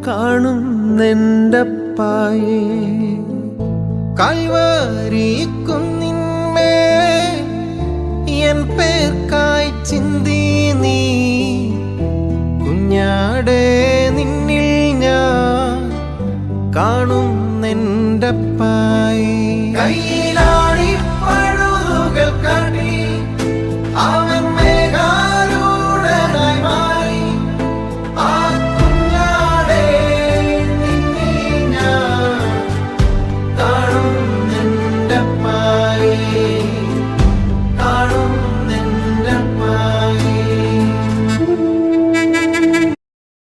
കാണുന്നെൻ്റപ്പായേ. Calvary കുന്നിന്മേൽ N പേർക്കായി ചിന്തി നീ കുഞ്ഞാടേ, നിന്നിൽ ഞാൻ കാണുന്നെൻ്റപ്പായേ.